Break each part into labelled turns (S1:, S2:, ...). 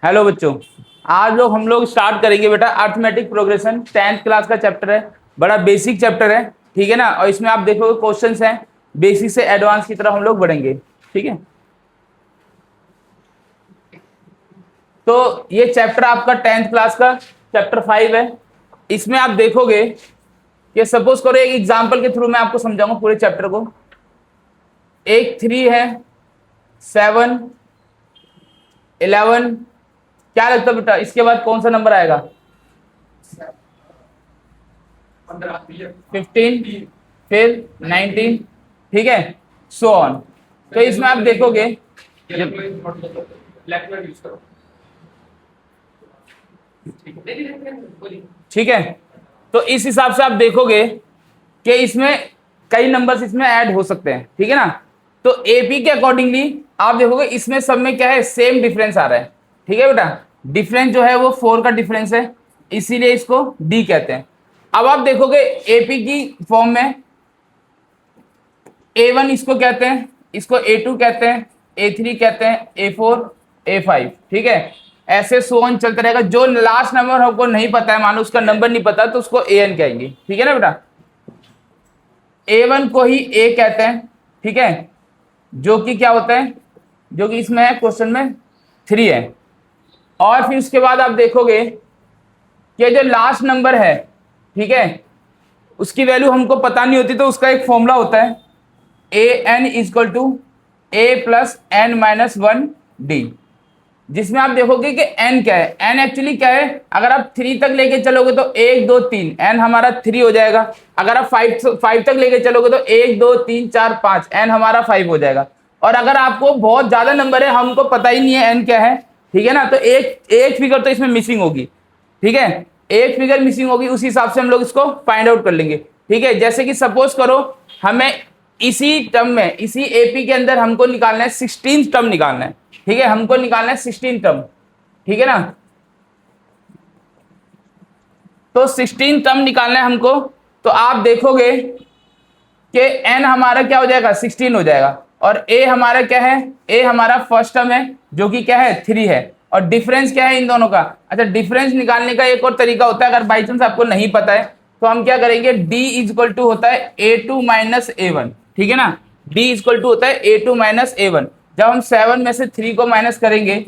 S1: Hello बच्चों, आज लोग हम लोग स्टार्ट करेंगे बेटा अर्थमेटिक प्रोग्रेशन 10th क्लास का चैप्टर है। बड़ा बेसिक चैप्टर है, ठीक है ना। और इसमें आप देखोगे क्वेश्चंस हैं बेसिक से एडवांस की तरफ हम लोग बढ़ेंगे, ठीक है। तो ये चैप्टर आपका 10th क्लास का चैप्टर 5 है। इसमें आप देखोगे कि सपोज करो एक एग्जाम्पल के थ्रू मैं आपको समझाऊंगा पूरे चैप्टर को। एक 3 है, 7, 11, क्या लगता है बेटा इसके बाद कौन सा नंबर आएगा? 15, फिर 19, ठीक है, सो ऑन। तो इसमें आप देखोगे, ठीक है। तो इस हिसाब से आप देखोगे कि इसमें कई नंबर्स इसमें ऐड हो सकते हैं, ठीक है ना। तो एपी के अकॉर्डिंगली आप देखोगे इसमें सब में क्या है, सेम डिफरेंस आ रहा है, ठीक है बेटा। डिफरेंस जो है वो 4 का डिफरेंस है, इसीलिए इसको डी कहते हैं। अब आप देखोगे एपी की फॉर्म में A1 इसको कहते हैं, इसको A2 कहते हैं, A3 कहते हैं, A4, A5, ठीक है। ऐसे सो ऑन चलता रहेगा। जो लास्ट नंबर हमको नहीं पता है, मान लो उसका नंबर नहीं पता, तो उसको AN कहेंगे, ठीक है ना बेटा। A1 को ही A कहते हैं, ठीक है, जो कि क्या होता है, जो कि इसमें है क्वेश्चन में 3 है। और फिर उसके बाद आप देखोगे कि जो लास्ट नंबर है, ठीक है, उसकी वैल्यू हमको पता नहीं होती, तो उसका एक फॉर्मूला होता है AN equal to A plus N minus 1 D, जिसमें आप देखोगे कि N क्या है। N एक्चुअली क्या है, अगर आप 3 तक लेके चलोगे तो 1 2 3, N हमारा 3 हो जाएगा। अगर आप 5 तक लेके चलोगे तो 1 2 3 4 5, N हमारा 5 हो जाएगा। और अगर आपको बहुत ज्यादा नंबर है, हमको पता ही नहीं है N क्या है, ठीक है ना, तो एक फिगर तो इसमें मिसिंग होगी, ठीक है, एक फिगर मिसिंग होगी। उसी हिसाब से हम लोग इसको फाइंड आउट कर लेंगे, ठीक है। जैसे कि सपोज करो हमें इसी टर्म में, इसी एपी के अंदर हमको निकालना है 16 टर्म निकालना है, ठीक है, हमको निकालना है 16 टर्म, ठीक है ना। तो 16 टर्म निकालना है हमको। तो आप देखोगे कि एन हमारा क्या हो जाएगा, 16 हो जाएगा। और ए हमारा क्या है, ए हमारा फर्स्ट टर्म है जो कि क्या है, 3 है। और डिफरेंस क्या है इन दोनों का? अच्छा, डिफरेंस निकालने का एक और तरीका होता है, अगर बाई चांस आपको नहीं पता है तो हम क्या करेंगे, d इक्वल टू होता है A2 माइनस A1, ठीक है ना। d इक्वल टू होता है A2 माइनस A1। जब हम 7 में से 3 को माइनस करेंगे,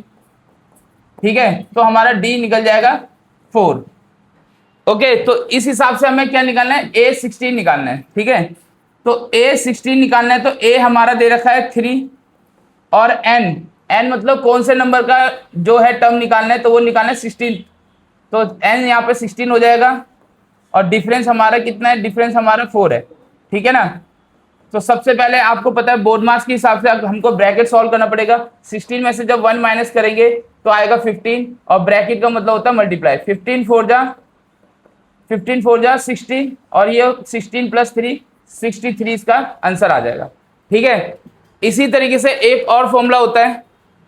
S1: ठीक है, तो हमारा d निकल जाएगा 4। ओके, तो इस हिसाब से हमें क्या निकालना है, A16 निकालना है, ठीक है। तो A16 निकालना है, तो A हमारा दे रखा है 3 और n मतलब कौन से नंबर का जो है टर्म निकालना है, तो वो निकालना है 16। तो n यहाँ पे 16 हो जाएगा। और डिफरेंस हमारा कितना है, डिफरेंस हमारा 4 है, ठीक है ना। तो सबसे पहले आपको पता है बोर्ड मार्क्स के हिसाब से हमको ब्रैकेट सॉल्व करना पड़ेगा। 16 में से जब 1 माइनस करेंगे तो आएगा 15, और ब्रैकेट का मतलब होता है मल्टीप्लाई। 15 4 जा 60, और ये 16 प्लस 3 63 इसका आंसर आ जाएगा, ठीक है। इसी तरीके से एक और फॉर्मूला होता है,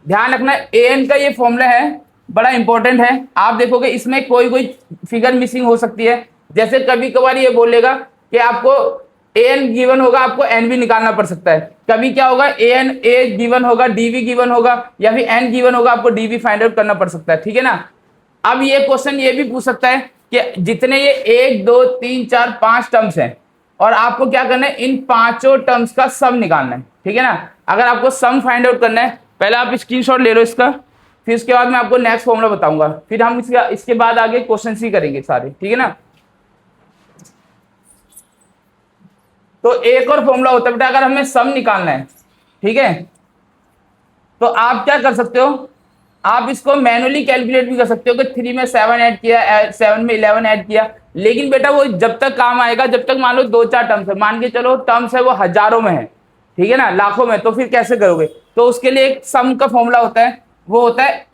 S1: ध्यान रखना, AN का ये फॉर्मूला है, बड़ा इंपॉर्टेंट है। आप देखोगे इसमें कोई कोई फिगर मिसिंग हो सकती है। जैसे कभी कभार ये बोलेगा कि आपको AN गिवन होगा, आपको N भी निकालना पड़ सकता है। कभी क्या होगा, A गिवन होगा, D भी गिवन होगा, या फिर N गिवन होगा, आपको D भी फाइंड आउट करना पड़ सकता है, ठीक है ना। अब ये क्वेश्चन ये भी पूछ सकता है कि जितने ये 1 2 3 4 5 टर्म्स हैं, और आपको क्या करना है, इन पांचों टर्म्स का सम निकालना है, ठीक है ना। अगर आपको सम फाइंड आउट करना है, पहले आप स्क्रीनशॉट ले लो इसका, फिर उसके बाद मैं आपको नेक्स्ट फॉर्मूला बताऊंगा, फिर हम इसके बाद आगे क्वेश्चन ही करेंगे सारे, ठीक है ना। तो एक और फॉर्मूला होता है बेटा, अगर हमें सम निकालना है, ठीक है, तो आप क्या कर सकते हो, आप इसको मैनुअली कैलकुलेट भी कर सकते हो कि 3 में 7 ऐड किया, 7 में 11 ऐड किया। लेकिन बेटा वो जब तक काम आएगा जब तक मान लो 2-4 टर्म्स है, मान के चलो टर्म्स है वो हजारों में है, ठीक है ना, लाखों में, तो फिर कैसे करोगे। तो उसके लिए एक सम का फॉर्मूला होता है, वो होता है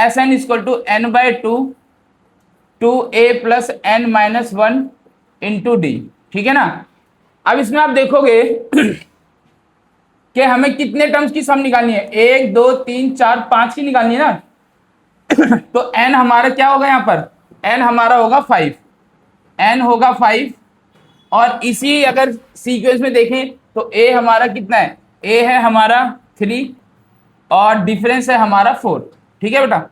S1: SN equal to N/2 2A plus N minus 1 into D, ठीक है ना। अब इसमें आप देखोगे कि हमें कितने टर्म्स की सम निकालनी है, 1 2 3 4 5 की निकालनी है ना। तो n हमारा क्या होगा, यहाँ पर n हमारा होगा 5, n होगा 5। और इसी अगर सीक्वेंस में देखें तो a हमारा कितना है, a है हमारा 3 और डिफरेंस है हमारा 4, ठीक है बेटा।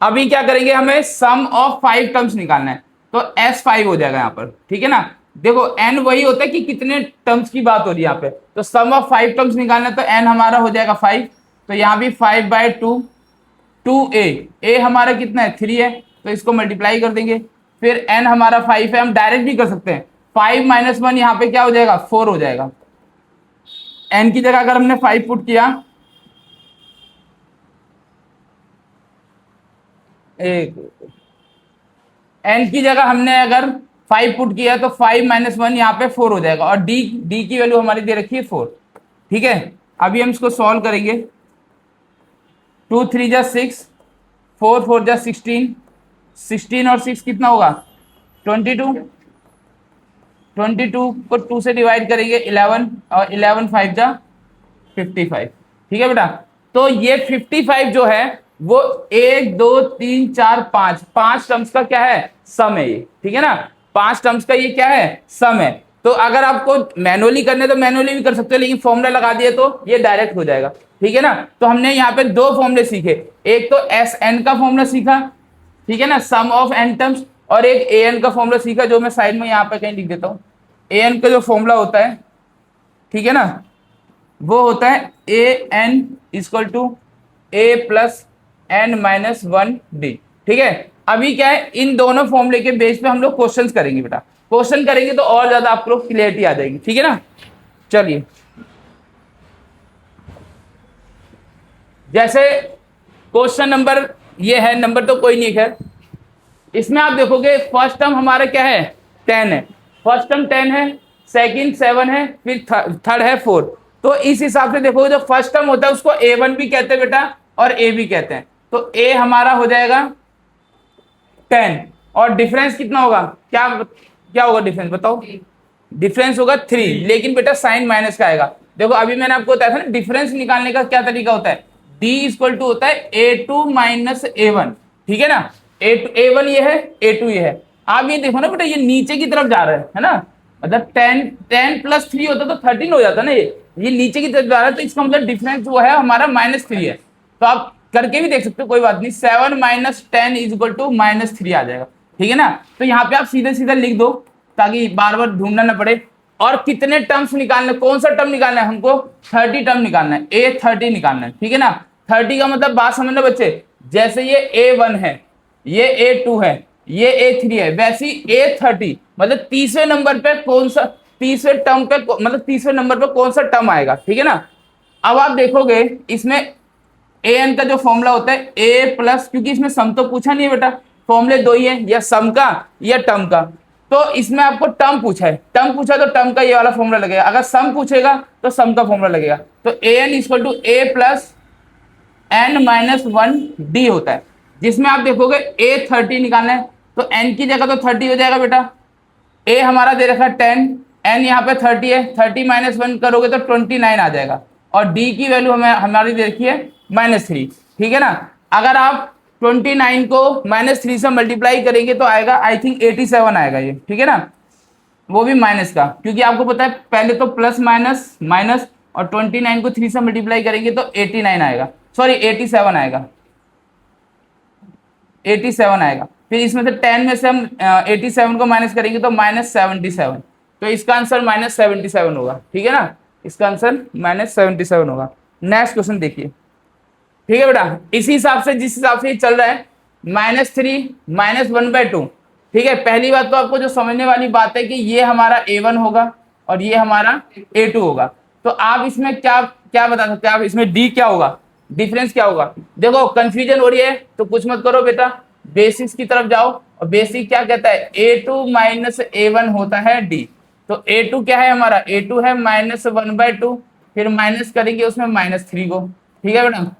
S1: अभी क्या करेंगे, हमें सम ऑफ 5 टर्म्स निकालना है, तो S5 हो जाएगा यहाँ पर, ठीक है ना। देखो n वही होता है कि कितने टर्म्स की बात हो रही है यहाँ पे, तो सम ऑफ 5 टर्म्स निकालना है, तो n हमारा हो जाएगा 5, तो यहाँ भी 5/2 2a, a हमारा कितना है 3 है, तो इसको मल्टीप्लाई कर देंगे। फिर n हमारा 5 है, हम डायरेक्ट भी कर सकते हैं, 5 - 1 यहाँ पे क्या हो जाएगा 4 हो जाएगा। n की जगह अगर हमने 5 पुट किया, n की जगह हमने अगर 5 पुट किया तो 5 - 1 यहाँ पे 4 हो जाएगा, और d की वैल्यू हमारी दे रखी है 4, ठीक है। अभी हम इसको सॉल्व करेंगे, 2 3 जा 6, 4 4 जा 16, 16 और 6 कितना होगा 22, 22 को 2 से डिवाइड करेंगे 11, और 11 5 जा 55, ठीक है बेटा। तो ये 55 जो है वो 1 2 3 4 5 टर्म्स का क्या है सम है ये, ठीक है ना। 5 टर्म्स का ये क्या है सम है। तो अगर आपको मैनुअली करने तो मैनुअली भी कर सकते हो, लेकिन फॉर्मूला लगा दिए तो ये डायरेक्ट हो जाएगा, ठीक है ना। तो हमने यहाँ पे 2 फॉर्मूले सीखे, एक तो SN का फॉर्मूला सीखा, ठीक है ना, सम ऑफ n टर्म्स, और एक AN का फॉर्मूला सीखा, जो मैं साइड में यहाँ पे कहीं लिख देता हूँ। AN का जो फॉर्मूला होता है, ठीक है ना, वो होता है AN = A + n - 1d, ठीक है। अभी क्या है, इन दोनों फॉर्मूले के बेस पे हम लोग क्वेश्चंस करेंगे बेटा, क्वेश्चन करेंगे तो और ज्यादा आप लोग क्लियरिटी आ जाएगी, ठीक है ना। चलिए, जैसे क्वेश्चन नंबर ये है, नंबर तो कोई नहीं खैर, इसमें आप देखोगे फर्स्ट टर्म हमारा क्या है 10 है, फर्स्ट टर्म 10 है, सेकंड 7 है, फिर थर्ड है 4। तो इस हिसाब से देखोगे जो फर्स्ट टर्म होता है उसको A1 भी कहते हैं बेटा, और A भी कहते हैं। तो A हमारा हो जाएगा 10, और डिफरेंस कितना होगा, क्या क्या होगा डिफरेंस बताओ। डिफरेंस होगा 3, लेकिन बेटा साइन माइनस का आएगा। देखो अभी मैंने आपको बताया था ना, डिफरेंस निकालने का क्या तरीका होता है, D = होता है A2 - A1, ठीक है ना। A1 ये है, A2 ये है। आप ये देखो ना बेटा, ये नीचे की तरफ जा रहा है ना, मतलब 10 + 3 होता तो 13 हो जाता ना, ये नीचे की तरफ जा रहा है, तो इसका मतलब डिफरेंस जो है हमारा -3 है। तो आप करके भी देख सकते हो, कोई बात नहीं, 7 - 10 = -3 आ जाएगा, ठीक है ना। तो यहाँ पे आप सीधे सीधे लिख दो, ताकि बार बार ढूंढना ना पड़े। और कितने टर्म्स निकालने, कौन सा टर्म निकालना है हमको, 30 टर्म निकालना है, A30 निकालना है, ठीक है ना। 30 का मतलब बात समझ लो बच्चे, जैसे ये A1 है, ये A2 है, ये A3 है, वैसे ही A30 मतलब तीसरे नंबर पे कौन सा, तीसरे टर्म पे मतलब तीसरे नंबर पे कौन सा टर्म आएगा, ठीक है ना। अब आप देखोगे इसमें AN का जो फॉर्मूला होता है A+, क्योंकि इसमें सम तो पूछा नहीं है बेटा, फॉर्मूले 2 ही है, या सम का या टर्म का। तो इसमें आपको टर्म पूछा है, टर्म पूछा तो टर्म का ये वाला फॉर्मूला लगेगा, अगर सम पूछेगा तो सम का फॉर्मूला लगेगा। तो AN = A + n - 1d होता है, जिसमें आप देखोगे A30 निकालना है, तो n की जगह तो 30 हो जाएगा बेटा, A हमारा दे रखा है 10, n यहाँ पे 30 है, 30 - 1 करोगे तो 29 आ जाएगा, और d की वैल्यू हमें हमारी दे रखी है -3, ठीक है ना। अगर आप 29 को -3 से मल्टीप्लाई करेंगे तो आएगा आई थिंक 87 आएगा ये, ठीक है ना, वो भी माइनस का, क्योंकि आपको पता है पहले तो प्लस माइनस माइनस, और 29 को 3 से मल्टीप्लाई करेंगे तो 89 आएगा, सॉरी 87 आएगा, 87 आएगा। फिर इसमें से 10 में से हम 87 को माइनस करेंगे तो -77, तो इसका आंसर -77 होगा, ठीक है ना, इसका आंसर -77 होगा। नेक्स्ट क्वेश्चन देखिए, ठीक है बेटा। इसी हिसाब से, जिस हिसाब से ये चल रहा है -3 - 1/2, ठीक है। पहली बात तो आपको जो समझने वाली बात है कि ये हमारा A1 होगा और ये हमारा A2 होगा। तो आप इसमें क्या क्या बता सकते हैं, आप इसमें D क्या होगा, डिफरेंस क्या होगा। देखो कंफ्यूजन हो रही है तो कुछ मत करो बेटा, बेसिक्स की तरफ जाओ, और बेसिक क्या कहता है A2 - A1 होता है D। तो A2 क्या है हमारा, A2 है -1/2, फिर माइनस करेंगे उसमें -3 को, ठीक है बेटा।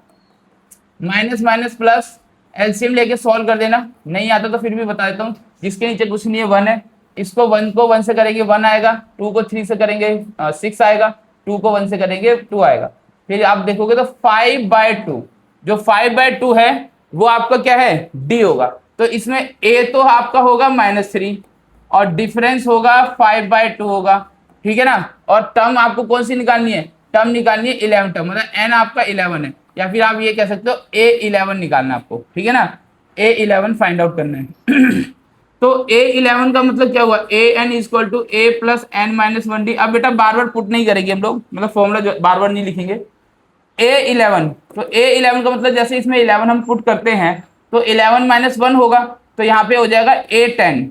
S1: माइनस माइनस प्लस, एलसीएम लेके सॉल्व कर देना, नहीं आता तो फिर भी बता देता हूँ, जिसके नीचे कुछ नहीं है 1 है, इसको 1 को 1 से करेंगे 1 आएगा, 2 को 3 से करेंगे 6 आएगा, 2 को 1 से करेंगे 2 आएगा। फिर आप देखोगे तो 5/2, जो 5/2 है वो आपका क्या है D होगा। तो इसमें A तो आपका होगा -3 और डिफरेंस होगा 5/2 होगा, ठीक है ना। और टर्म आपको कौन सी निकालनी है, टर्म निकालनी है 11 टर्म, मतलब n आपका 11 है। या फिर आप ये कह सकते हो A11 निकालना है आपको, ठीक है ना, A11 फाइंड आउट करना है। तो A11 का मतलब क्या हुआ, AN equal to A plus N minus 1D। अब बेटा बार बार पुट नहीं करेंगे हम लोग, मतलब फॉर्मूला बार बार नहीं लिखेंगे। A11, तो A11 का मतलब जैसे इसमें 11 हम पुट करते हैं तो 11 माइनस 1 होगा, तो यहाँ पे हो जाएगा A10,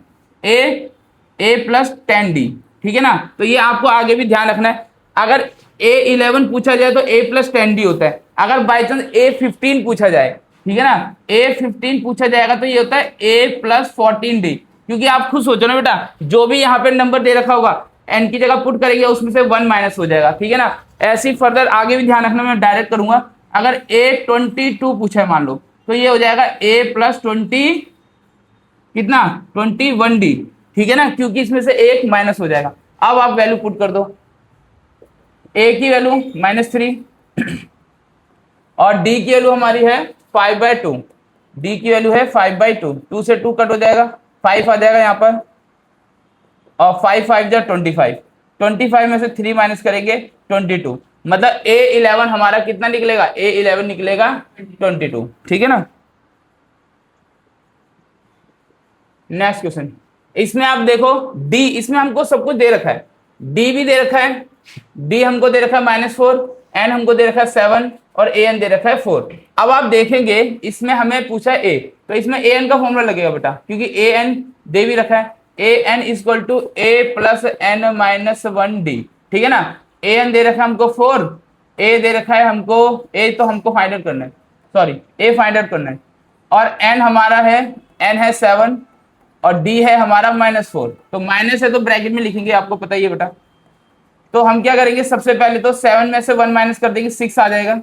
S1: A प्लस 10D, ठीक है ना। तो ये आपको आगे भी ध्यान रखना है, अगर A11 पूछा जाए तो A प्लस 10D होता है। अगर बाई चांस A15 पूछा जाए, ठीक है ना, A15 पूछा जाएगा तो ये होता है A प्लस 14D। क्योंकि आप खुद सोचो ना बेटा, जो भी यहाँ पे नंबर दे रखा होगा एन की जगह पुट करेंगे उसमें से 1 माइनस हो जाएगा, ठीक है ना। ऐसे ही फर्दर आगे भी ध्यान रखना, मैं डायरेक्ट करूंगा। अगर A22 पूछा है मान लो, तो ये हो जाएगा A प्लस 20 कितना 21D, ठीक है ना, क्योंकि इसमें से एक माइनस हो जाएगा। अब आप वैल्यू पुट कर दो, A की वैल्यू -3 और D की वैल्यू हमारी है 5/2। D की वैल्यू है 5/2, 2 से 2 कट हो जाएगा, 5 आ जाएगा यहाँ पर, और 5 5 जा 25, 25 में से 3 माइनस करेंगे 22, मतलब A11 हमारा कितना निकलेगा, A11 निकलेगा 22, ठीक है ना। नेक्स्ट क्वेश्चन, इसमें आप देखो D, इसमें हमको सब कुछ दे रखा है, D भी दे रखा है, D हमको दे रखा है -4, N हमको दे रखा है 7 और AN दे रखा है 4। अब आप देखेंगे इसमें हमें पूछा है A, तो इसमें AN का फॉर्मूला लगेगा बेटा, क्योंकि AN दे भी रखा है, AN equal to A plus N minus 1D, ठीक है ना। AN दे रखा है हमको 4, A दे रखा है हमको, A तो हमको फाइंड आउट करना है, सॉरी A फाइंड आउट करना है, और N हमारा है, N है 7 और D है हमारा -4। तो माइनस है तो ब्रैकेट में लिखेंगे, आपको पता ही है बेटा। तो हम क्या करेंगे, सबसे पहले तो 7 में से 1 माइनस कर देंगे, 6 आ जाएगा,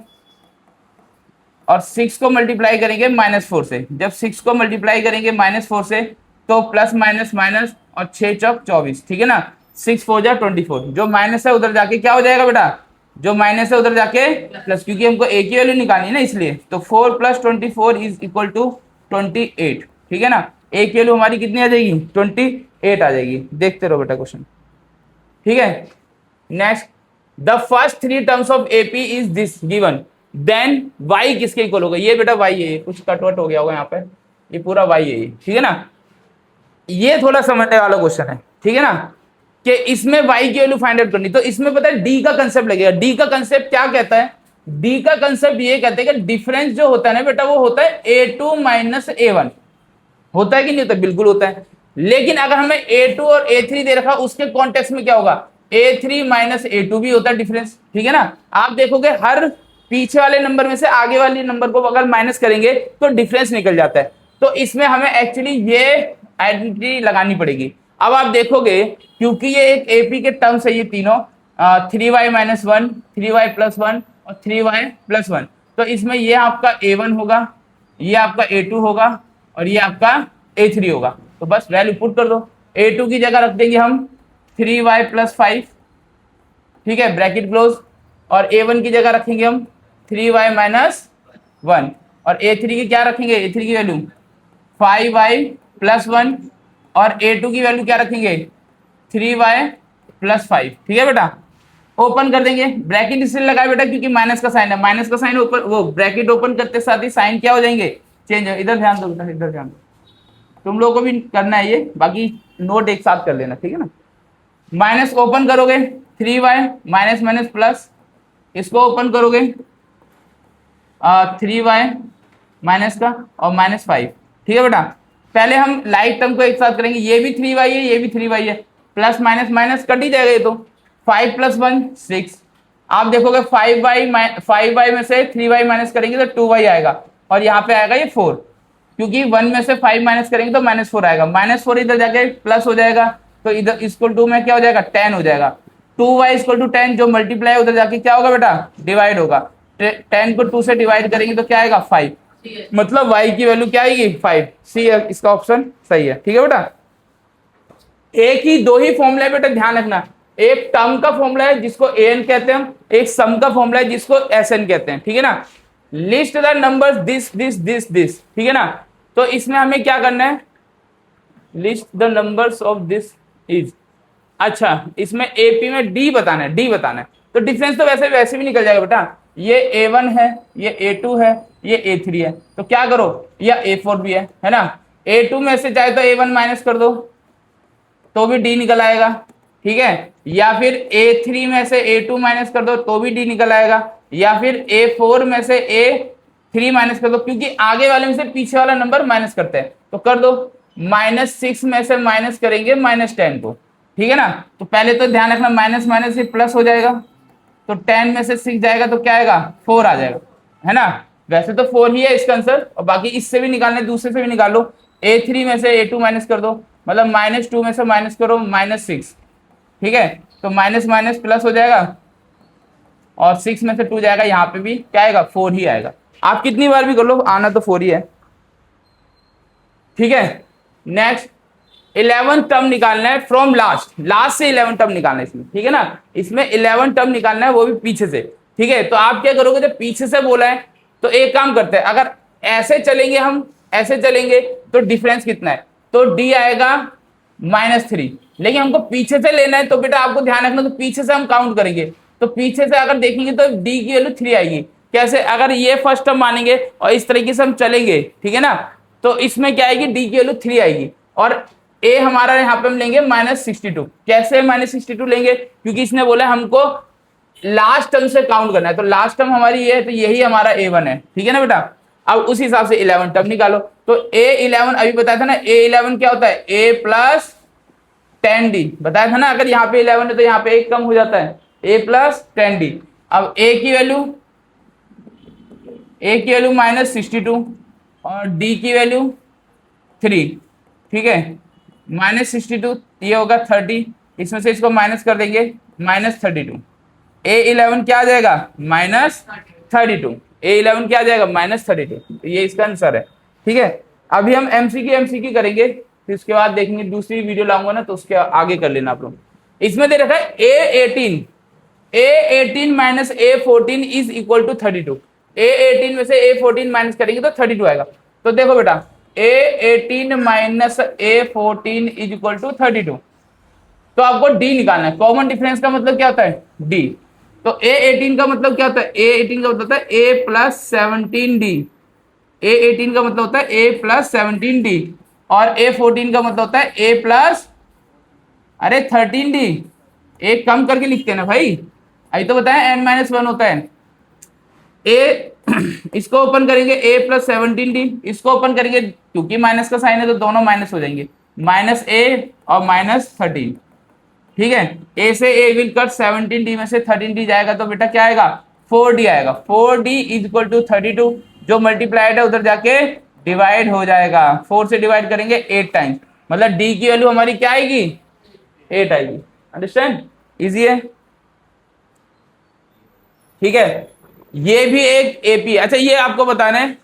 S1: और 6 को मल्टीप्लाई करेंगे -4 से। जब 6 को मल्टीप्लाई करेंगे -4 से तो प्लस माइनस माइनस और 6 चौक 24, ठीक है ना, 6 4 जा 24, जो माइनस है उधर जाके क्या हो जाएगा बेटा, जो माइनस है उधर जाके प्लस, क्योंकि हमको A की वैल्यू निकालनी है ना इसलिए। तो 4 प्लस 24 इज इक्वल टू 28, ठीक है ना। A की वैल्यू हमारी कितनी आ जाएगी, 28 आ जाएगी। देखते रहो बेटा क्वेश्चन, ठीक है। Next, the first 3 terms of AP is this given, then Y किसके इक्वल होगा, ये बेटा Y है, कुछ कटवट हो गया होगा यहाँ पे, ये पूरा Y है, ठीक है ना। ये थोड़ा समझने वाला क्वेश्चन है, ठीक है ना, कि इसमें Y की वैल्यू फाइंड आउट करनी। तो इसमें पता है D का कंसेप्ट लगेगा। D का कंसेप्ट क्या कहता है, D का कंसेप्ट ये कहते हैं कि डिफरेंस जो होता है ना बेटा, वो होता है A2 माइनस A1, होता है कि नहीं होता, बिल्कुल होता है। लेकिन अगर हमें A2 और A3 दे रखा, उसके कॉन्टेक्स्ट में क्या होगा, A3 माइनस A2 भी होता है डिफरेंस, ठीक है ना। आप देखोगे हर पीछे वाले नंबर में से आगे वाले नंबर को अगर माइनस करेंगे तो डिफरेंस निकल जाता है। तो इसमें हमें एक्चुअली ये आइडेंटिटी लगानी पड़ेगी। अब आप देखोगे क्योंकि ये एक AP के टर्म्स है ये तीनों, 3y माइनस 1, 3y प्लस 1 और 3y प्लस 1, तो इसमें ये आपका A1 होगा, ये आपका A2 होगा और ये आपका A3 होगा। तो बस वैल्यू पुट कर दो, A2 की जगह रख देंगे हम 3y प्लस 5, ठीक है, ब्रैकेट क्लोज, और A1 की जगह रखेंगे हम 3y माइनस 1, और A3 की क्या रखेंगे, A3 की वैल्यू 5y प्लस 1, और A2 की वैल्यू क्या रखेंगे 3y प्लस 5, ठीक है बेटा। ओपन कर देंगे, ब्रैकेट इसलिए लगाए बेटा क्योंकि माइनस का साइन है, माइनस का साइन ऊपर, वो ब्रैकेट ओपन करते साथ ही साइन क्या हो जाएंगे, चेंज हो। इधर ध्यान दो बेटा, इधर ध्यान दो, तुम लोगों को भी करना है ये, बाकी नोट एक साथ कर लेना, ठीक है ना। माइनस ओपन करोगे 3y माइनस माइनस प्लस, इसको ओपन करोगे 3y माइनस का और -5, ठीक है बेटा। पहले हम लाइट टर्म को एक साथ करेंगे, ये भी 3y है, ये भी 3y है, प्लस माइनस माइनस कट ही जाएगा ये तो, 5 प्लस 1 6। आप देखोगे 5y में से 3y माइनस करेंगे तो 2y आएगा, और यहाँ पे आएगा ये 4, क्योंकि 1 में से 5 माइनस करेंगे तो -4 आएगा, -4 इधर जाके प्लस हो जाएगा, तो इधर इक्वल टू में क्या हो जाएगा 10 हो जाएगा। 2y इक्वल टू 10, जो मल्टीप्लाई उधर जाके क्या होगा बेटा, डिवाइड होगा। 10 को 2 से डिवाइड करेंगे तो क्या आएगा 5, मतलब y की वैल्यू क्या आएगी 5। सी इसका ऑप्शन सही है, ठीक है बेटा। एक ही दो ही फॉर्मूला है बेटा, ध्यान रखना, एक टर्म का फॉर्मूला है जिसको an कहते हैं, एक सम का फॉर्मूला है जिसको sn कहते हैं, ठीक है ना। List the numbers this this this this, ठीक है ना। तो इसमें हमें क्या करना है, list the numbers of this is, अच्छा इसमें AP में D बताना है, D बताना है। तो डिफरेंस तो वैसे वैसे भी निकल जाएगा बेटा, ये A1 है, ये A2 है, ये A3 है, तो क्या करो, या A4 भी है ना। A2 में से चाहे तो A1 माइनस कर दो तो भी D निकल आएगा, ठीक है, या फिर A3 में से A2 माइनस कर दो तो भी D निकल आएगा, या फिर A4 में से A3 माइनस कर दो, क्योंकि आगे वाले में से पीछे वाला नंबर माइनस करते हैं, तो कर दो। -6 में से माइनस करेंगे -10 को, ठीक है ना। तो पहले तो ध्यान रखना माइनस माइनस से प्लस हो जाएगा, तो 10 में से 6 जाएगा तो क्या आएगा, 4 आ जाएगा, है ना। वैसे तो 4 ही है इसका आंसर, और बाकी इससे भी निकालने, दूसरे से भी निकाल लो। A3 में से A2 माइनस कर दो, मतलब -2 में से माइनस करो -6, ठीक है, तो माइनस माइनस प्लस हो जाएगा, और 6 में से 2 जाएगा, यहाँ पे भी क्या आएगा, 4 ही आएगा। आप कितनी बार भी कर लो, आना तो 4 ही है, ठीक है। नेक्स्ट 11 टर्म निकालना है फ्रॉम लास्ट, लास्ट से 11 टर्म निकालना है इसमें, ठीक है ना। इसमें 11 टर्म निकालना है, वो भी पीछे से, ठीक है। तो आप क्या करोगे, जब पीछे से बोला है तो एक काम करते हैं, अगर ऐसे चलेंगे, हम ऐसे चलेंगे तो डिफरेंस कितना है, तो D आएगा -3, लेकिन हमको पीछे से लेना है, तो बेटा आपको ध्यान रखना, तो पीछे से हम काउंट करेंगे, तो पीछे से अगर देखेंगे तो D की वैल्यू 3 आएगी। कैसे, अगर ये फर्स्ट टर्म मानेंगे और इस तरीके से हम चलेंगे, ठीक है ना, तो इसमें क्या आएगी, D की वैल्यू 3 आएगी, और A हमारा यहाँ पे हम लेंगे -62। कैसे -62 लेंगे, क्योंकि इसने बोला हमको लास्ट टर्म से काउंट करना है, तो लास्ट टर्म हमारी ये है, तो यही हमारा A1 है, ठीक है ना बेटा। अब उस हिसाब से 11 टर्म निकालो, तो A11 अभी बताया था ना, A11 क्या होता है, A प्लस 10D बताया था ना। अगर यहाँ पे 11 है तो यहाँ पे एक कम हो जाता है, A प्लस 10D। अब A की वैल्यू -62 और D की वैल्यू 3, ठीक है, -62 ये होगा 30, इसमें से इसको माइनस कर देंगे -32। A11 क्या आ जाएगा, -32। A11 क्या आ जाएगा, -32। तो ये इसका आंसर है, ठीक है। अभी हम MCQ करेंगे, फिर उसके बाद देखेंगे, दूसरी वीडियो लाऊंगा ना तो उसके आगे कर लेना आप लोग। इसमें दे रखा है A18 minus A14 is equal to 32। A18 में से A14 माइनस करेंगे तो 32 आएगा। तो देखो बेटा, A18 minus A14 is equal to 32, तो आपको D निकालना है। कॉमन डिफरेंस का मतलब क्या होता है, D। तो A18 का मतलब क्या होता है, A18 का मतलब होता है A प्लस 17D। A18 का मतलब होता है A प्लस 17D, और A14 का मतलब होता है A प्लस 13D। एक कम करके लिखते हैं ना भाई, अभी तो बताया n-1 होता है। इसको ओपन करेंगे A प्लस 17D, इसको ओपन करेंगे, क्योंकि माइनस का साइन है तो दोनों माइनस हो जाएंगे, -A और -13, ठीक है। A से A विल कट, 17D में से 13D जाएगा तो बेटा क्या आएगा, 4D आएगा। 4D इज इक्वल टू 32, जो मल्टीप्लाइड है उधर जाके डिवाइड हो जाएगा, 4 से डिवाइड करेंगे 8 टाइम्स, मतलब D की वैल्यू हमारी क्या आएगी, 8 आएगी। अंडरस्टैंड, इजी है, ठीक है। ये भी एक AP। अच्छा ये आपको बताना है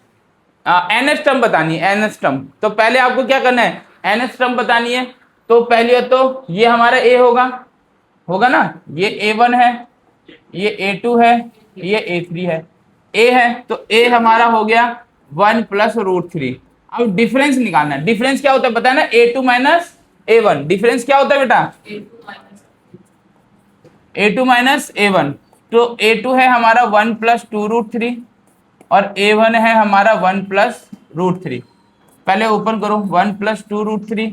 S1: NS टर्म बतानी है, NS टर्म। तो पहले आपको क्या करना है, NS टर्म बतानी है। तो पहले हो तो ये हमारा A होगा ना, ये A1 है, ये A2 है, ये A3 है, A है तो A हमारा हो गया 1 प्लस √3। अब डिफरेंस निकालना है। डिफरेंस क्या होता है पता है ना, A2 माइनस A1। डिफरेंस क्या होता है बेटा, A2 माइनस A1। तो A2 है हमारा 1 प्लस 2√3 और A1 है हमारा 1 प्लस √3। पहले ओपन करो, 1 प्लस 2√3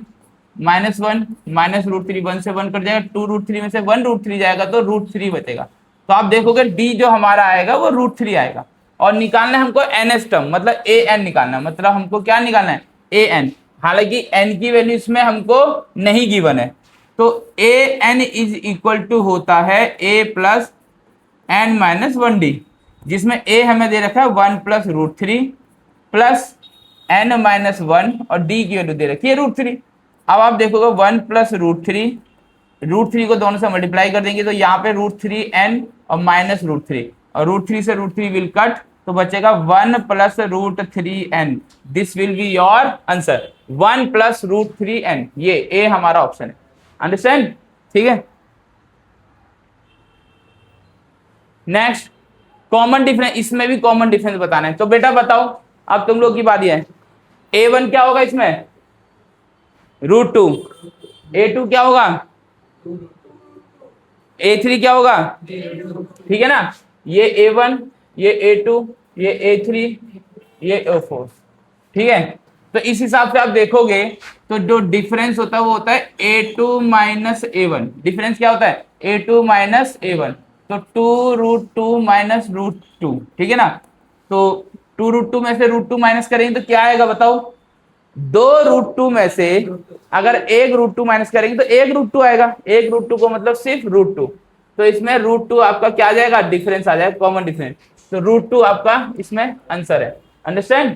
S1: -1 माइनस √3, 1 से 1 कट जाएगा, 2√3 में से 1√3 जाएगा तो √3 बचेगा। तो आप देखोगे D जो हमारा आएगा वो √3 आएगा। और निकालना है हमको NS टर्म, मतलब AN निकालना है, मतलब हमको क्या निकालना है, AN। हालांकि N की वैल्यू इसमें हमको नहीं गिवन है, तो AN इज इक्वल टू होता है A प्लस n-1D, जिसमें A हमें दे रखा है 1 प्लस √3 प्लस n-1 और D की वैल्यू दे रखी है √3। अब आप देखोगे 1 प्लस √3 को दोनों से मल्टीप्लाई कर देंगे तो यहाँ पे √3n और -√3, और √3 से √3 विल कट, तो बचेगा 1 plus √3n। This will be your answer, 1 plus √3n। ये A हमारा ऑप्शन है। अंडरस्टैंड, ठीक है। नेक्स्ट कॉमन डिफरेंस, इसमें भी कॉमन डिफरेंस बताना है। तो बेटा बताओ, अब तुम लोग की बारी है। A1 क्या होगा इसमें, √2। A2 क्या होगा, A3 क्या होगा, ठीक है ना। ये A1 ये A2, ये A3, ये A4, ठीक है। तो इस हिसाब से आप देखोगे तो जो डिफरेंस होता है वो होता है A2 माइनस A1। डिफरेंस क्या होता है? A2 minus A1। तो 2√2 माइनस √2, ठीक है ना। तो 2√2 में से √2 माइनस करेंगे तो क्या आएगा बताओ? 2√2 में से अगर 1√2 माइनस करेंगे तो 1√2 आएगा। 1√2 को मतलब सिर्फ √2। तो इसमें √2 आपका क्या आ जाएगा? डिफरेंस आ जाएगा, कॉमन डिफरेंस। तो √2 आपका इसमें आंसर है। अंडरस्टैंड?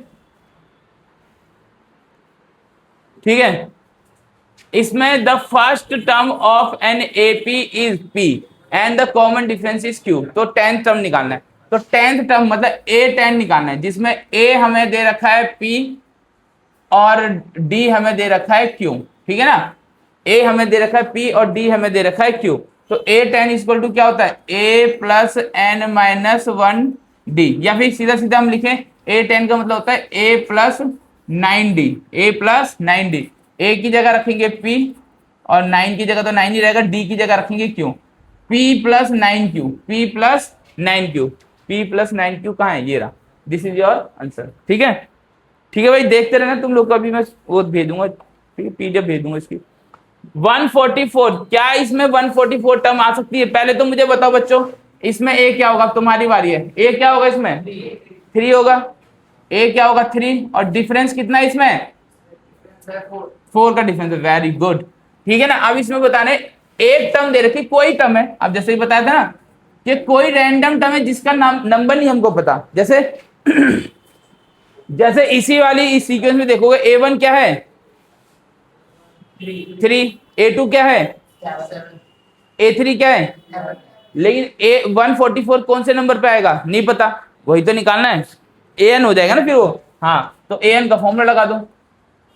S1: ठीक है। इसमें the first term of an AP is P and the common difference is Q. तो 10th टर्म निकालना है। तो 10th टर्म मतलब A10 निकालना है, जिसमें A हमें दे रखा है P और D हमें दे रखा है Q, ठीक है ना। A हमें दे रखा है P और D हमें दे रखा है Q। तो A10 इक्वल टू क्या होता है? A plus N minus 1D, या फिर सीधा सीधा हम लिखें A10 का मतलब होता है A plus 9D। A plus 9D। A की जगह रखेंगे P और 9 की जगह तो 9 ही रहेगा, D की जगह रखेंगे Q। P plus 9Q, P plus 9Q, P plus 9Q कहाँ है? ये रहा। दिस इज योर आंसर, ठीक है। ठीक है भाई, देखते रहना तुम लोग को, अभी मैं वो भेज दूंगा, ठीक है, पीडीएफ भेज दूंगा इसकी। 144, क्या इसमें 144 टर्म आ सकती है? पहले तो मुझे बताओ बच्चों, इसमें ए क्या होगा? तुम्हारी बारी है। ए क्या होगा इसमें? 3 होगा। ए क्या होगा? 3। और डिफरेंस कितना है इसमें? 4 का डिफरेंस है। वेरी गुड, ठीक है ना। अब इसमें बताने, एक टर्म दे रखी, कोई टर्म है, अब जैसे ही बताया था ना कि कोई रैंडम टर्म है जिसका नाम नंबर नहीं हमको पता। जैसे जैसे इसी वाली इस सीक्वेंस में देखोगे A1 क्या है? 3। A2 क्या है? A3 क्या है? लेकिन A144 कौन से नंबर पे आएगा? नहीं पता, वही तो निकालना है। AN हो जाएगा ना फिर वो। हाँ, तो AN का फॉर्मूला लगा दो।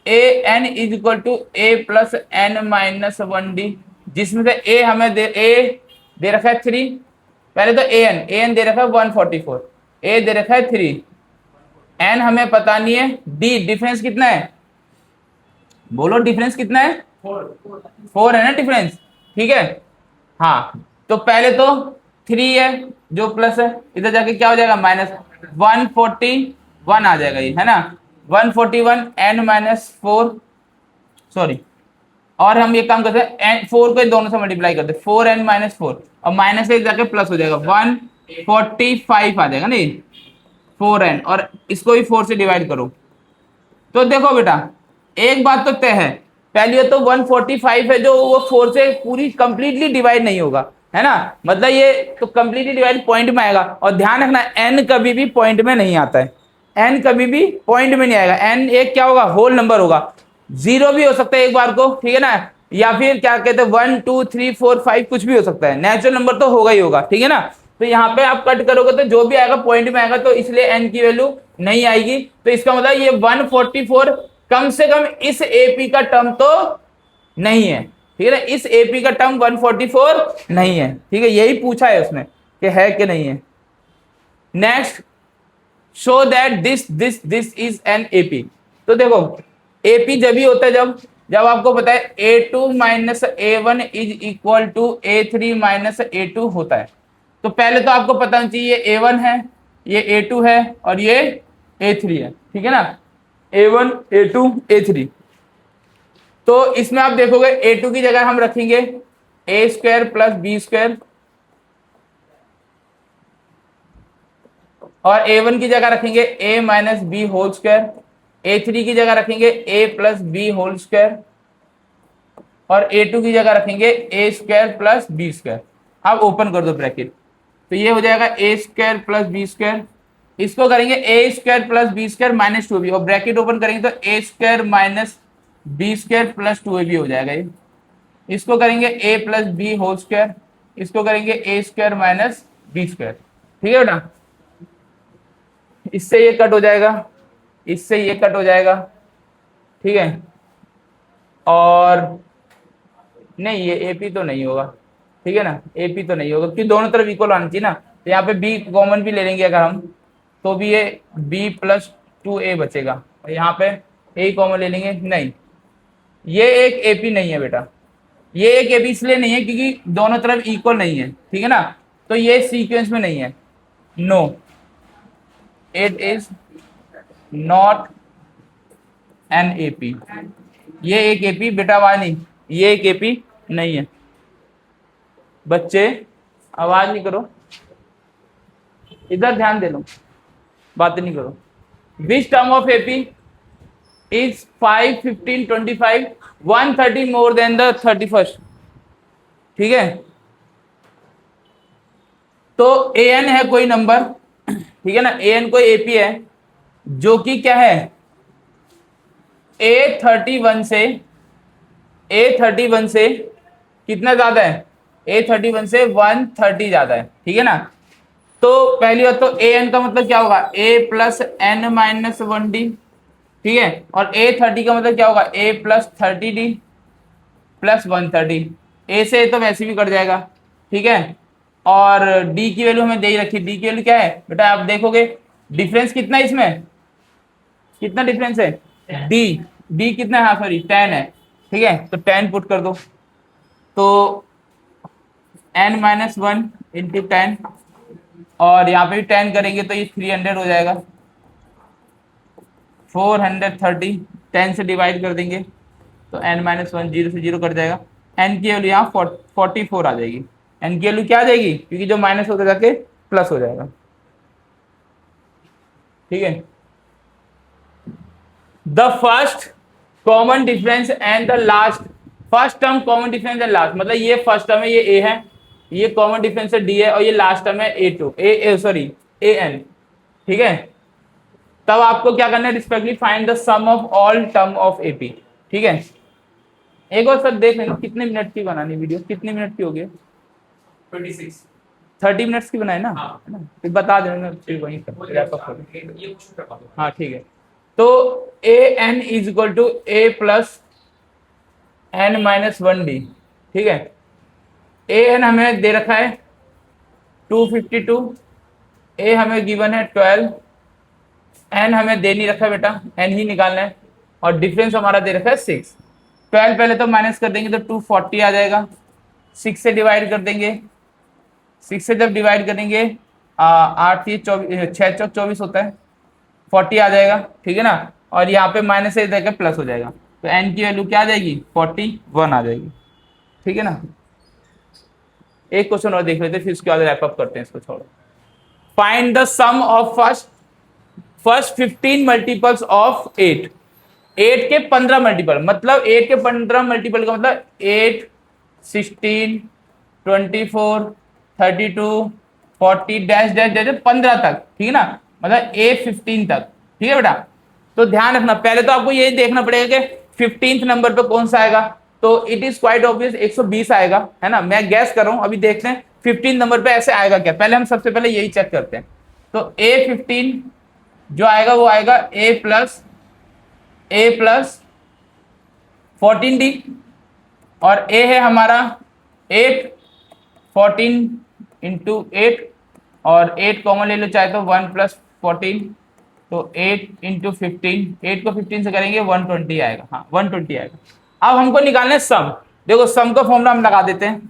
S1: AN is equal to A plus N minus 1D, जिसमें से A हमें दे रखा है 3। पहले तो AN दे रखा है 144, A दे रखा है 3, एन हमें पता नहीं है, डी डिफरेंस कितना है? बोलो डिफरेंस कितना है? 4 है ना डिफरेंस, ठीक है। हाँ, तो पहले तो 3 है जो प्लस है, इधर जाके क्या हो जाएगा? माइनस 141 आ जाएगा, ये है ना। 141 एन माइनस 4, सॉरी। और हम ये काम करते हैं, 4 को दोनों से मल्टीप्लाई करते हैं, 4n माइनस 4, और माइनस से जाके प्लस हो जाएगा, 145 आ जाएगा नहीं, 4n, और इसको भी 4 से डिवाइड करो। तो देखो बेटा, एक बात तो तय है, पहली तो 145 है जो वो 4 से पूरी कंप्लीटली डिवाइड नहीं होगा, है ना। मतलब ये तो कंप्लीटली डिवाइड पॉइंट में आएगा, और ध्यान रखना n कभी भी पॉइंट में नहीं आता है। n कभी भी पॉइंट में नहीं आएगा। n एक क्या होगा? होल नंबर होगा। 0 भी हो सकता है एक बार को, ठीक है ना, या फिर क्या कहते हैं 1 2 3 4 5 कुछ भी हो सकता है। नेचुरल नंबर तो होगा ही होगा, ठीक है ना। तो यहाँ पे आप कट करोगे तो जो भी आएगा पॉइंट में आएगा, तो इसलिए n की वैल्यू नहीं आएगी। तो इसका मतलब ये 144 कम से कम इस एपी का टर्म तो नहीं है, ठीक है ना। इस एपी का टर्म 144 नहीं है, ठीक है। यही पूछा है उसने कि है कि नहीं है। Next, show that this is an AP. तो देखो, एपी जब ही होता है जब जब आपको पता है A2 minus A1 is equal to A3 minus A2 होता है। तो पहले तो आपको पता होना चाहिए ये A1 है, ये A2 है और ये A3 है, ठीक है ना। A1 A2 A3। तो इसमें आप देखोगे A2 की जगह हम रखेंगे A square plus B square, और A1 की जगह रखेंगे A minus b whole square, A3 की जगह रखेंगे A plus b whole square, और A2 की जगह रखेंगे A square plus b square. अब ओपन कर दो ब्रैकेट, तो ये हो जाएगा A square plus b square. इसको करेंगे A square plus b square minus 2ab, और ब्रैकेट ओपन करेंगे तो A square minus b square plus 2ab हो जाएगा ये। इसको करेंगे A plus b whole square, इसको करेंगे A square minus b square, ठीक है बेटा। इससे ये कट हो जाएगा, इससे ये कट हो जाएगा, ठीक है। और नहीं, ये एपी तो नहीं होगा, ठीक है ना, एपी तो नहीं होगा क्योंकि दोनों तरफ इक्वल आनी चाहिए ना। तो यहाँ पे बी कॉमन भी ले लेंगे अगर हम, तो भी ये बी प्लस 2a बचेगा, और यहाँ पे ए कॉमन ले लेंगे, नहीं, ये एक एपी नहीं है बेटा। ये एक एपी इसलिए नहीं है क्योंकि दोनों तरफ इक्वल नहीं है, ठीक है ना। तो ये सीक्वेंस में नहीं है, no. It is not an AP. ये एक एपी बेटा आवाज नहीं, ये एक एपी नहीं है। बच्चे आवाज नहीं करो, इधर ध्यान दे लो, बातें नहीं करो। Which term of AP is 5, 15, 25, 130 more than the 31st। ठीक है, तो ए एन है कोई नंबर, ठीक है ना, ए एन कोई एपी है जो कि क्या है A31 से, A31 से कितना ज्यादा है, A31 से 130 ज्यादा है। ठीक है ना, तो पहली बात तो ए एन का मतलब क्या होगा, A plus N minus 1D। ठीक है, और A30 का मतलब क्या होगा, A प्लस 30D प्लस 130। ए से तो वैसे भी कट जाएगा। ठीक है, और डी की वैल्यू हमें दे ही रखी, डी की वैल्यू क्या है बेटा, आप देखोगे डिफरेंस कितना है इसमें, कितना डिफरेंस है, डी, डी कितना है, हाँ सॉरी 10 है। ठीक है, तो 10 पुट कर दो, तो n माइनस 1 इंटू 10, और यहाँ पे भी 10 करेंगे तो ये 300 हो जाएगा, 430, 10 से डिवाइड कर देंगे तो n माइनस 1, 0 से 0 कट जाएगा, n की वैल्यू यहाँ 44 आ जाएगी। n की वैल्यू क्या आ जाएगी, क्योंकि जो माइनस होकर जाके प्लस हो जाएगा। ठीक है, the first common difference and the last, first term common difference and last, मतलब ये फर्स्ट टर्म है, ये ए है, ये कॉमन डिफरेंस है डी है, और ये लास्ट टर्म है ए एन। ठीक है, तब आपको क्या करना है, respectively find the sum of all term of AP. ठीक है, एक और सब देख लेना कितने मिनट की बनानी वीडियो, कितने मिनट की हो गई,
S2: 26
S1: 30 मिनट्स की बनाए ना,
S2: हाँ।
S1: है ना, फिर बता देना फिर वहीं रैप अप कर।
S2: ये कुछ करवा दो।
S1: हाँ ठीक है, तो A N is equal to A plus N minus 1D। ठीक है, ए एन हमें दे रखा है 252, ए हमें गिवन है 12, एन हमें दे नहीं रखा बेटा, एन ही निकालना है, और डिफरेंस हमारा दे रखा है 6। 12 पहले तो माइनस कर देंगे तो 240 आ जाएगा, 6 से डिवाइड कर देंगे, 6 से जब डिवाइड करेंगे 8 ये 24, 6 चौक 24 होता है, 40 आ जाएगा। ठीक है ना, और यहाँ पे माइनस से देकर प्लस हो जाएगा, तो n की वैल्यू क्या आ जाएगी, 41 आ जाएगी। ठीक है ना, एक क्वेश्चन और देख लेते फिर उसके बाद रैप अप करते हैं इसको, छोड़ो। Find the sum of first 15 multiples of 8, 8 के 15 मल्टीपल, मतलब 8 के 15 मल्टीपल का मतलब 8, 16, 24, 32, 40 डैश डैश डैश 15 तक। ठीक है ना, मतलब A15 तक। ठीक है बेटा, तो ध्यान रखना, पहले तो आपको ये देखना पड़ेगा कि 15th नंबर पे कौन सा आएगा, तो इट इज क्वाइट ऑब्वियस 120 आएगा, है ना, मैं गैस कर रहा हूं, अभी देखते हैं 15 नंबर पे ऐसे आएगा क्या, पहले हम सबसे पहले यही चेक करते हैं। तो A15 जो आएगा वो आएगा A प्लस 14D, और A है हमारा 8, 14 इंटू 8, और 8 कॉमन ले लो चाहे तो 1 प्लस 14, तो 8 इंटू 15, 8 को 15 से करेंगे 120 आएगा, हाँ 120 आएगा। अब हमको निकालना है सम, देखो सम का फॉर्मूला हम लगा देते हैं,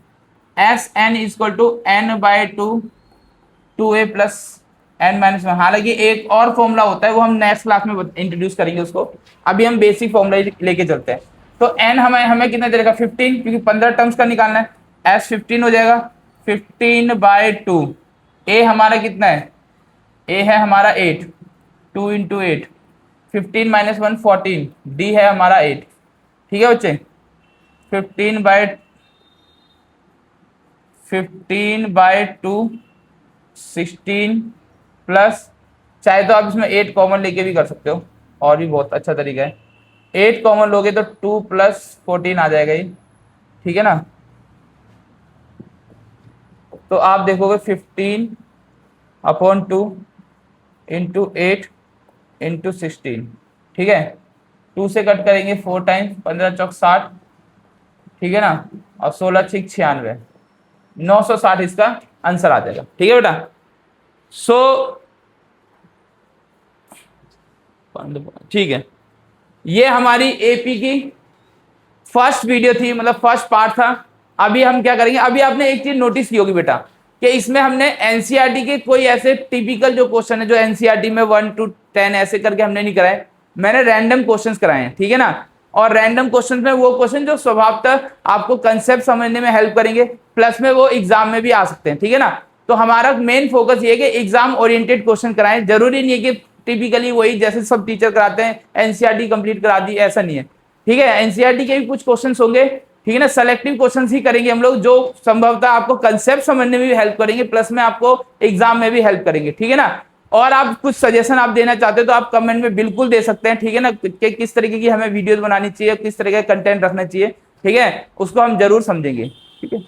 S1: S n equal to n by 2a plus N minus 1। हालांकि एक और फॉर्मूला होता है वो हम नेक्स्ट क्लास में इंट्रोड्यूस करेंगे उसको, अभी हम बेसिक फॉर्मूला लेके चलते हैं। तो एन हमें कितना दे देगा 15, क्योंकि 15 टर्म्स का निकालना है, एस 15 हो जाएगा 15 बाई 2। ए हमारा कितना है, ए है हमारा 8, 2 इंटू 8, 15 माइनस 1 14, डी है हमारा 8। ठीक है बच्चे, 15 बाई 2 16 प्लस, चाहे तो आप इसमें 8 कॉमन लेके भी कर सकते हो, और भी बहुत अच्छा तरीका है, 8 कॉमन लोगे तो 2 प्लस 14 आ जाएगा ये। ठीक है ना, तो आप देखोगे 15 अपॉन 2 इंटू 8 इंटू 16। ठीक है, 2 से कट करेंगे 4 टाइम्स, 15 चौक 60। ठीक है ना, और 16 6 96, 960 इसका आंसर आ जाएगा। ठीक है बेटा, सो ठीक है, ये हमारी एपी की फर्स्ट वीडियो थी, मतलब फर्स्ट पार्ट था। अभी हम क्या करेंगे, अभी आपने एक चीज नोटिस की होगी बेटा कि इसमें हमने एनसीईआरटी के कोई ऐसे टिपिकल जो क्वेश्चन है जो एनसीईआरटी में 1 to 10 ऐसे करके हमने नहीं कराए, मैंने रैंडम क्वेश्चंस कराए हैं, ठीक है ना। और रैंडम क्वेश्चन में वो क्वेश्चन जो स्वभावतः आपको कंसेप्ट समझने में हेल्प करेंगे, प्लस में वो एग्जाम में भी आ सकते हैं, ठीक है ना। तो हमारा मेन फोकस ये है कि एग्जाम ओरिएंटेड क्वेश्चन कराएं, जरूरी नहीं है कि टिपिकली वही जैसे सब टीचर कराते हैं एनसीईआरटी कंप्लीट करा दी, ऐसा नहीं है, ठीक है। एनसीईआरटी के भी कुछ क्वेश्चंस होंगे, ठीक है ना, सेलेक्टिव क्वेश्चंस ही करेंगे हम लोग जो संभवतः आपको कंसेप्ट समझने में भी हेल्प करेंगे, प्लस में आपको एग्जाम में भी हेल्प करेंगे, ठीक है ना। और आप कुछ सजेशन आप देना चाहते हो तो आप कमेंट में बिल्कुल दे सकते हैं, ठीक है ना, कि किस तरीके की हमें वीडियोस बनानी चाहिए, किस तरह का कंटेंट रखना चाहिए, ठीक है, उसको हम जरूर समझेंगे, ठीक है।